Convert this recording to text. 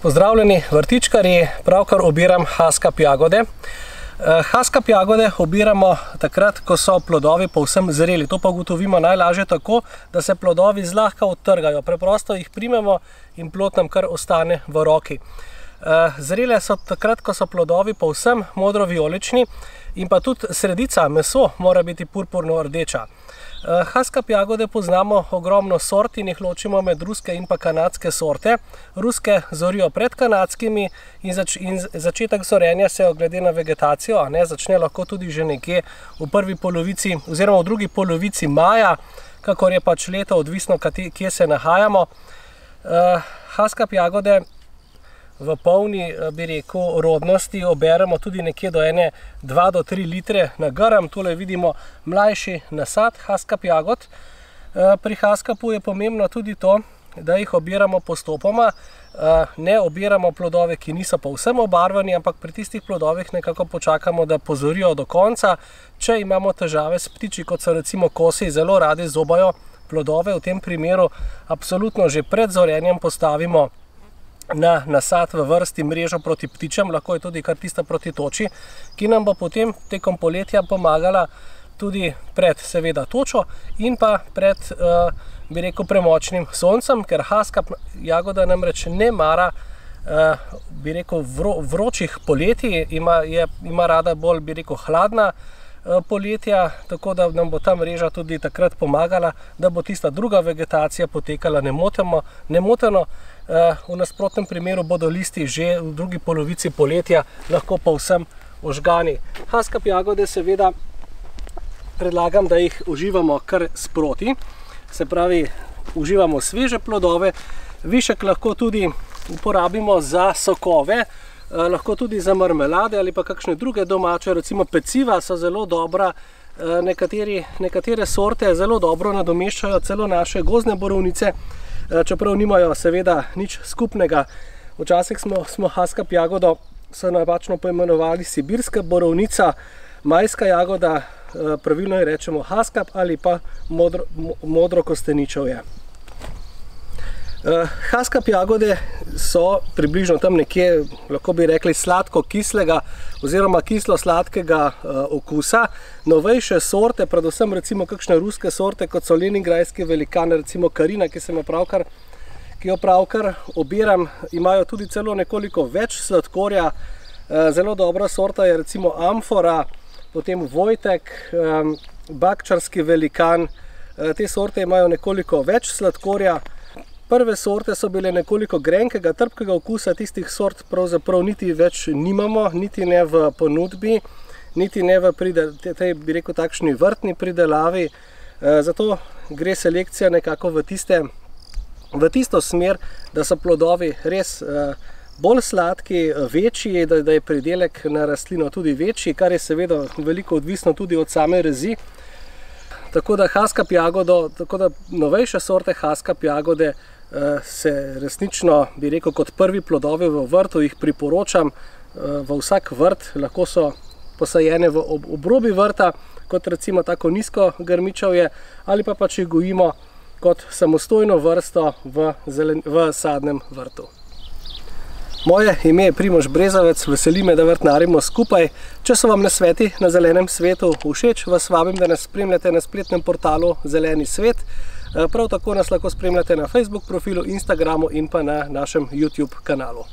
Pozdravljeni vrtičkarji, pravkar obiram haskap jagode. Haskap jagode obiramo takrat, ko so plodovi povsem zreli. To pa ugotovimo najlažje tako, da se plodovi zlahka odtrgajo. Preprosto jih primemo in plod nam kar ostane v roki. Zrele so takrat, ko so plodovi povsem modro-vijolični in pa tudi sredica, meso, mora biti purpurno rdeča. Haskap jagode poznamo ogromno sort in jih ločimo med ruske in pa kanadske sorte. Ruske zorijo pred kanadskimi in začetek zorenja se glede na vegetacijo začne lahko tudi že nekje v prvi polovici oziroma v drugi polovici maja, kakor je pač leto, odvisno kje se nahajamo. Haskap jagode v polni, bi rekel, rodnosti oberemo tudi nekje do 2 do 3 litre na grm. Tole vidimo mlajši nasad haskap jagod. Pri haskapu je pomembno tudi to, da jih obiramo postopoma. Ne obiramo plodove, ki niso povsem obarvani, ampak pri tistih plodovih nekako počakamo, da pozorijo do konca. Če imamo težave s ptiči, kot so recimo kosi, zelo radi zobajo plodove, v tem primeru absolutno že pred zorenjem postavimo na nasad v vrsti mrežo proti ptičem, lahko je tudi kar tista proti toči, ki nam bo potem tekom poletja pomagala tudi pred seveda točo in pa pred, bi rekel, premočnim soncem, ker haskap jagoda namreč ne mara, bi rekel, vročih poletij, ima rada bolj, bi rekel, hladna poletja, tako da nam bo ta mreža tudi takrat pomagala, da bo tista druga vegetacija potekala nemoteno. V nasprotnem primeru bodo listi že v drugi polovici poletja lahko povsem ožgani. Haskap jagode seveda predlagam, da jih uživamo kar sproti, se pravi, uživamo sveže plodove. Višek lahko tudi uporabimo za sokove, lahko tudi za marmelade ali pa kakšne druge domače, recimo peciva so zelo dobra, nekatere sorte zelo dobro nadomeščajo celo naše gozdne borovnice, čeprav nimajo seveda nič skupnega. Včasih smo haskap jagodo napačno poimenovali sibirska borovnica, majska jagoda, pravilno je rečemo haskap ali pa modro kosteničevje. Haskap jagode so približno tam nekje, lahko bi rekli, sladko-kislega oziroma kislo-sladkega okusa. Novejše sorte, predvsem recimo kakšne ruske sorte, kot so leningrajski velikan, recimo Karina, ki jo pravkar obiram, imajo tudi celo nekoliko več sladkorja. Zelo dobra sorta je recimo Amfora, potem Vojtek, Bakčarski velikan. Te sorte imajo nekoliko več sladkorja. Prve sorte so bile nekoliko grenkega, trpkega okusa, tistih sort pravzaprav niti več nimamo, niti ne v ponudbi, niti ne v tej, bi rekel, takšni vrtni pridelavi. Zato gre selekcija nekako v tisto smer, da so plodovi res bolj sladki, večji, da je pridelek na rastlino tudi večji, kar je seveda veliko odvisno tudi od same rezi. Tako da haskap jagodo, tako da novejše sorte haskap jagode se resnično, bi rekel, kot prvi plodovi v vrtu jih priporočam v vsak vrt. Lahko so posajene v obrobi vrta, kot recimo tako nizko grmičevje, ali pa če gojimo kot samostojno vrsto v sadnem vrtu. Moje ime je Primož Brezovec, veseli me, da vrtnarimo skupaj. Če so vam nasveti na zelenem svetu všeč, vas vabim, da nas spremljate na spletnem portalu Zeleni svet. Prav tako nas lahko spremljate na Facebook profilu, Instagramu in pa na našem YouTube kanalu.